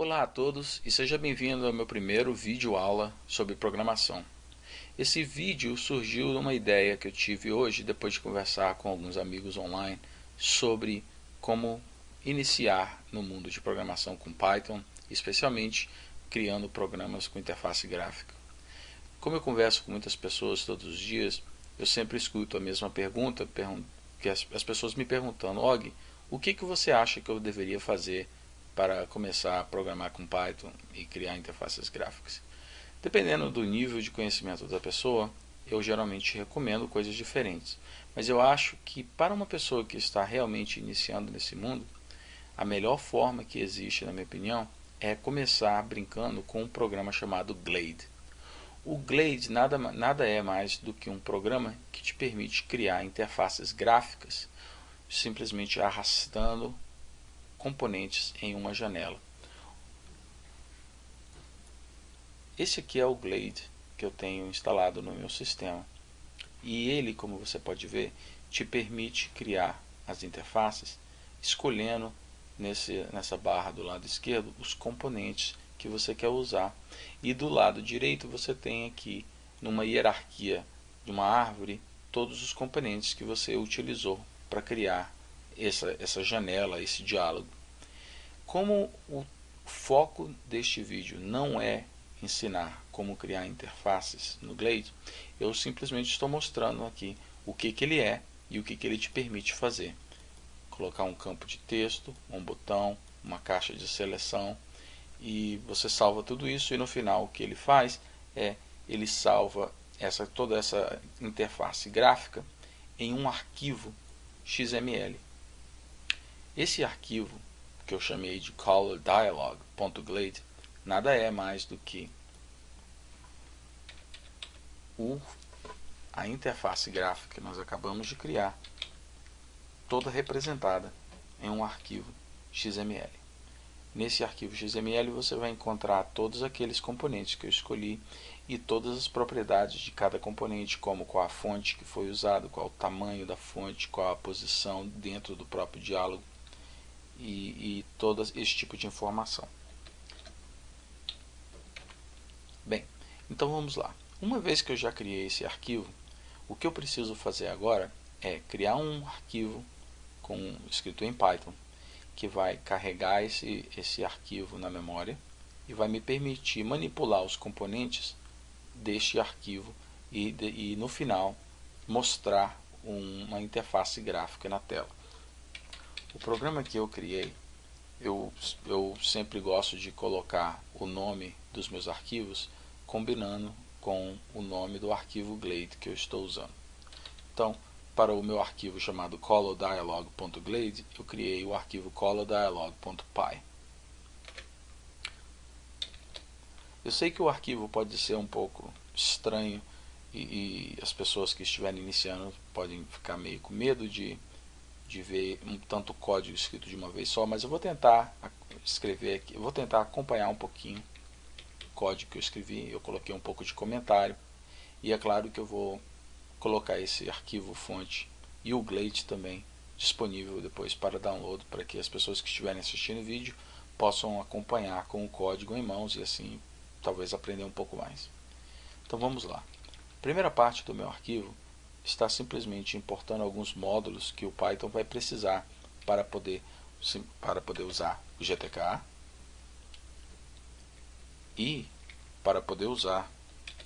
Olá a todos e seja bem-vindo ao meu primeiro vídeo aula sobre programação. Esse vídeo surgiu de uma ideia que eu tive hoje depois de conversar com alguns amigos online sobre como iniciar no mundo de programação com Python, especialmente criando programas com interface gráfica. Como eu converso com muitas pessoas todos os dias, eu sempre escuto a mesma pergunta, que as pessoas me perguntando: Og, o que você acha que eu deveria fazer para começar a programar com Python e criar interfaces gráficas? Dependendo do nível de conhecimento da pessoa, eu geralmente recomendo coisas diferentes. Mas eu acho que para uma pessoa que está realmente iniciando nesse mundo, a melhor forma que existe, na minha opinião, é começar brincando com um programa chamado Glade. O Glade nada é mais do que um programa que te permite criar interfaces gráficas simplesmente arrastando componentes em uma janela. Esse aqui é o Glade que eu tenho instalado no meu sistema. E ele, como você pode ver, te permite criar as interfaces escolhendo nessa barra do lado esquerdo os componentes que você quer usar. E do lado direito você tem aqui, numa hierarquia de uma árvore, todos os componentes que você utilizou para criar essa janela, esse diálogo. Como o foco deste vídeo não é ensinar como criar interfaces no Glade, eu simplesmente estou mostrando aqui o que ele é e o que ele te permite fazer. Colocar um campo de texto, um botão, uma caixa de seleção, e você salva tudo isso, e no final o que ele faz é ele salva toda essa interface gráfica em um arquivo XML. Esse arquivo, que eu chamei de colordialog.glade, nada é mais do que a interface gráfica que nós acabamos de criar, toda representada em um arquivo XML. Nesse arquivo XML você vai encontrar todos aqueles componentes que eu escolhi e todas as propriedades de cada componente, como qual a fonte que foi usada, qual o tamanho da fonte, qual a posição dentro do próprio diálogo e todo esse tipo de informação. Bem, então vamos lá. Uma vez que eu já criei esse arquivo, o que eu preciso fazer agora é criar um arquivo escrito em Python, que vai carregar esse arquivo na memória e vai me permitir manipular os componentes deste arquivo e no final mostrar uma interface gráfica na tela. O programa que eu criei, eu sempre gosto de colocar o nome dos meus arquivos combinando com o nome do arquivo Glade que eu estou usando. Então, para o meu arquivo chamado colordialog.glade, eu criei o arquivo colordialog.py. Eu sei que o arquivo pode ser um pouco estranho e as pessoas que estiverem iniciando podem ficar meio com medo de ver tanto código escrito de uma vez só, mas eu vou tentar escrever aqui, eu vou tentar acompanhar um pouquinho o código que eu escrevi. Eu coloquei um pouco de comentário e é claro que eu vou colocar esse arquivo fonte e o Glade também disponível depois para download, para que as pessoas que estiverem assistindo o vídeo possam acompanhar com o código em mãos e assim talvez aprender um pouco mais. Então vamos lá. A primeira parte do meu arquivo está simplesmente importando alguns módulos que o Python vai precisar para poder usar o GTK e para poder usar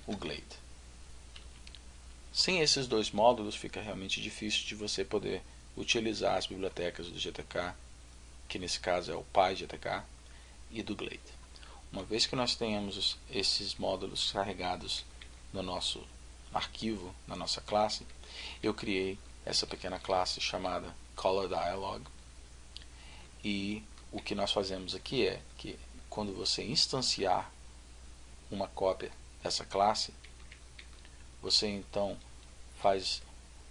o Glade. Sem esses dois módulos fica realmente difícil de você poder utilizar as bibliotecas do GTK, que nesse caso é o PyGTK, e do Glade. Uma vez que nós tenhamos esses módulos carregados no nosso arquivo, na nossa classe, eu criei essa pequena classe chamada colordialog, e o que nós fazemos aqui é que quando você instanciar uma cópia dessa classe, você então faz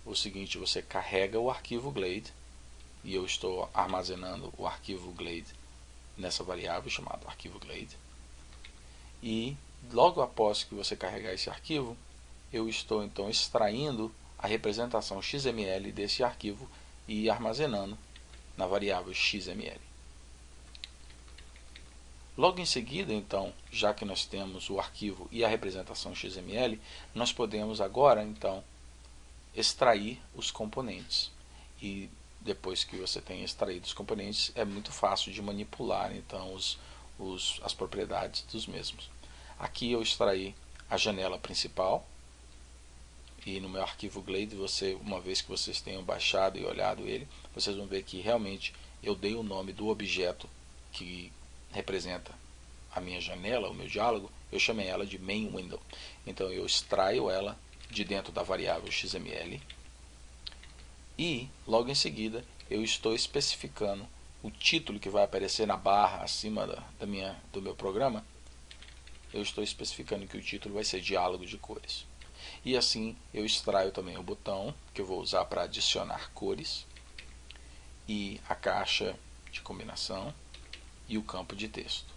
o seguinte: você carrega o arquivo Glade, e eu estou armazenando o arquivo Glade nessa variável chamada arquivo Glade, e logo após que você carregar esse arquivo, eu estou então extraindo a representação XML desse arquivo e armazenando na variável XML. Logo em seguida, então, já que nós temos o arquivo e a representação XML, nós podemos agora, então, extrair os componentes. E depois que você tenha extraído os componentes, é muito fácil de manipular, então, as propriedades dos mesmos. Aqui eu extraí a janela principal, e no meu arquivo Glade, uma vez que vocês tenham baixado e olhado ele, vocês vão ver que realmente eu dei o nome do objeto que representa a minha janela, o meu diálogo, eu chamei ela de main window. Então eu extraio ela de dentro da variável XML e logo em seguida eu estou especificando o título que vai aparecer na barra acima do meu programa. Eu estou especificando que o título vai ser diálogo de cores. E assim eu extraio também o botão que eu vou usar para adicionar cores e a caixa de combinação e o campo de texto.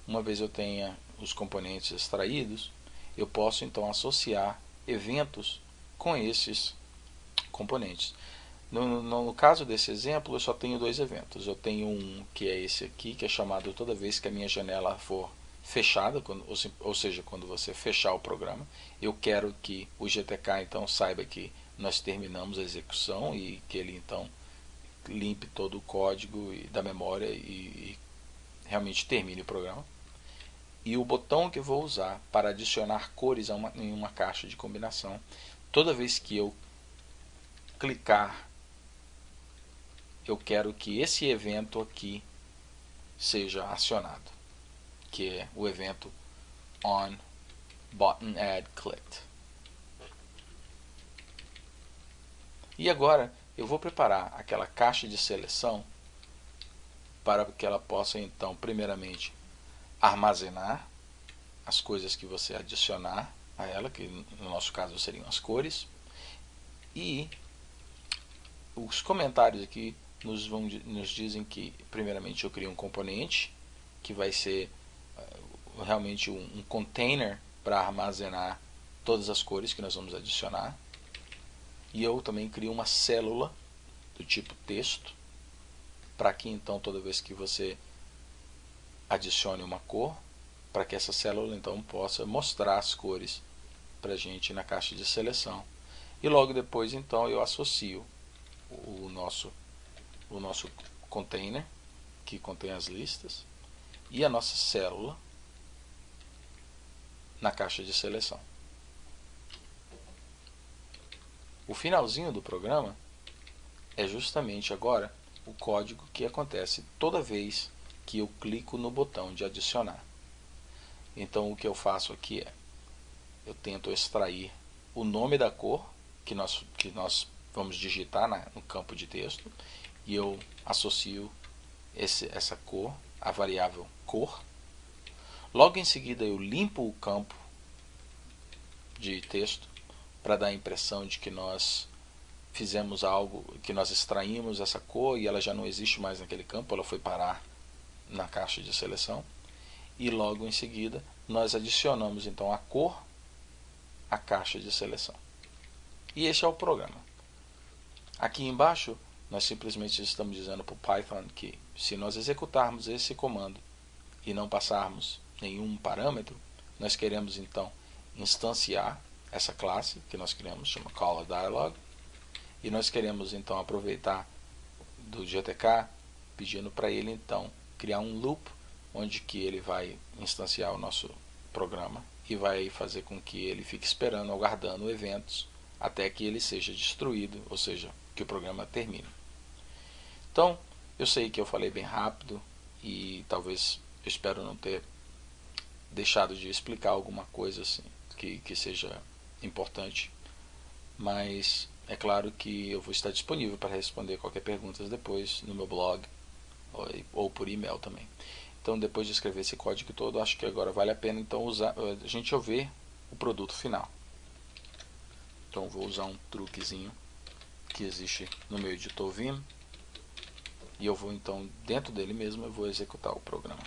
Uma vez eu tenha os componentes extraídos, eu posso então associar eventos com esses componentes. No caso desse exemplo, eu só tenho dois eventos. Eu tenho um que é esse aqui, que é chamado toda vez que a minha janela for fechada, ou seja, quando você fechar o programa. Eu quero que o GTK então saiba que nós terminamos a execução e que ele então limpe todo o código da memória e realmente termine o programa. E o botão que eu vou usar para adicionar cores em uma caixa de combinação, toda vez que eu clicar, eu quero que esse evento aqui seja acionado, que é o evento on button add clicked. E agora eu vou preparar aquela caixa de seleção para que ela possa então primeiramente armazenar as coisas que você adicionar a ela, que no nosso caso seriam as cores, e os comentários aqui nos dizem que primeiramente eu crio um componente que vai ser realmente um container para armazenar todas as cores que nós vamos adicionar, e eu também crio uma célula do tipo texto para que então toda vez que você adicione uma cor, para que essa célula então possa mostrar as cores para a gente na caixa de seleção. E logo depois então eu associo o nosso container, que contém as listas, e a nossa célula na caixa de seleção. O finalzinho do programa é justamente agora o código que acontece toda vez que eu clico no botão de adicionar. Então o que eu faço aqui é, eu tento extrair o nome da cor que nós vamos digitar no campo de texto, e eu associo essa cor à variável cor. Logo em seguida eu limpo o campo de texto para dar a impressão de que nós fizemos algo, que nós extraímos essa cor e ela já não existe mais naquele campo, ela foi parar na caixa de seleção. E logo em seguida nós adicionamos então a cor à caixa de seleção. E esse é o programa. Aqui embaixo nós simplesmente estamos dizendo para o Python que se nós executarmos esse comando e não passarmos nenhum parâmetro, nós queremos então instanciar essa classe que nós criamos, chama CallerDialog, e nós queremos então aproveitar do GTK pedindo para ele então criar um loop onde que ele vai instanciar o nosso programa e vai fazer com que ele fique esperando, aguardando eventos até que ele seja destruído, ou seja, que o programa termine. Então, eu sei que eu falei bem rápido e talvez eu espero não ter deixado de explicar alguma coisa assim, que seja importante, mas é claro que eu vou estar disponível para responder qualquer pergunta depois no meu blog ou por e-mail também. Então, depois de escrever esse código todo, acho que agora vale a pena então a gente ver o produto final. Então, vou usar um truquezinho que existe no meu editor Vim, e eu vou então, dentro dele mesmo, eu vou executar o programa.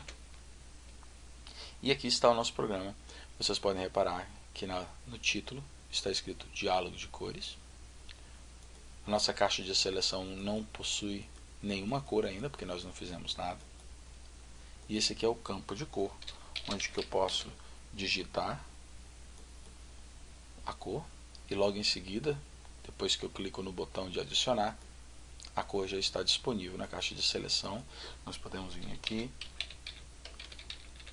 E aqui está o nosso programa. Vocês podem reparar que no título está escrito diálogo de cores. A nossa caixa de seleção não possui nenhuma cor ainda, porque nós não fizemos nada. E esse aqui é o campo de cor, onde que eu posso digitar a cor e logo em seguida, depois que eu clico no botão de adicionar, a cor já está disponível na caixa de seleção. Nós podemos vir aqui,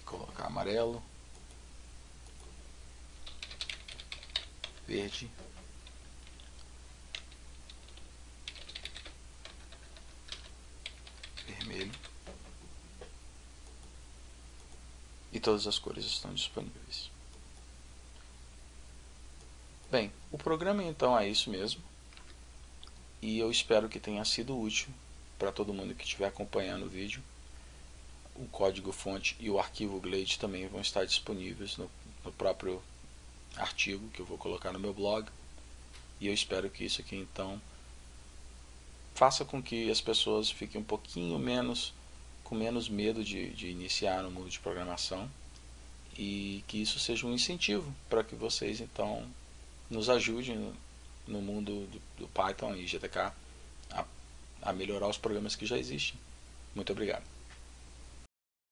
colocar amarelo, verde, vermelho, e todas as cores estão disponíveis. Bem, o programa então é isso mesmo, e eu espero que tenha sido útil para todo mundo que estiver acompanhando o vídeo. O código fonte e o arquivo Glade também vão estar disponíveis no próprio artigo que eu vou colocar no meu blog, e eu espero que isso aqui então faça com que as pessoas fiquem um pouquinho com menos medo de iniciar no mundo de programação, e que isso seja um incentivo para que vocês então nos ajudem no mundo do Python e GTK a melhorar os programas que já existem. Muito obrigado.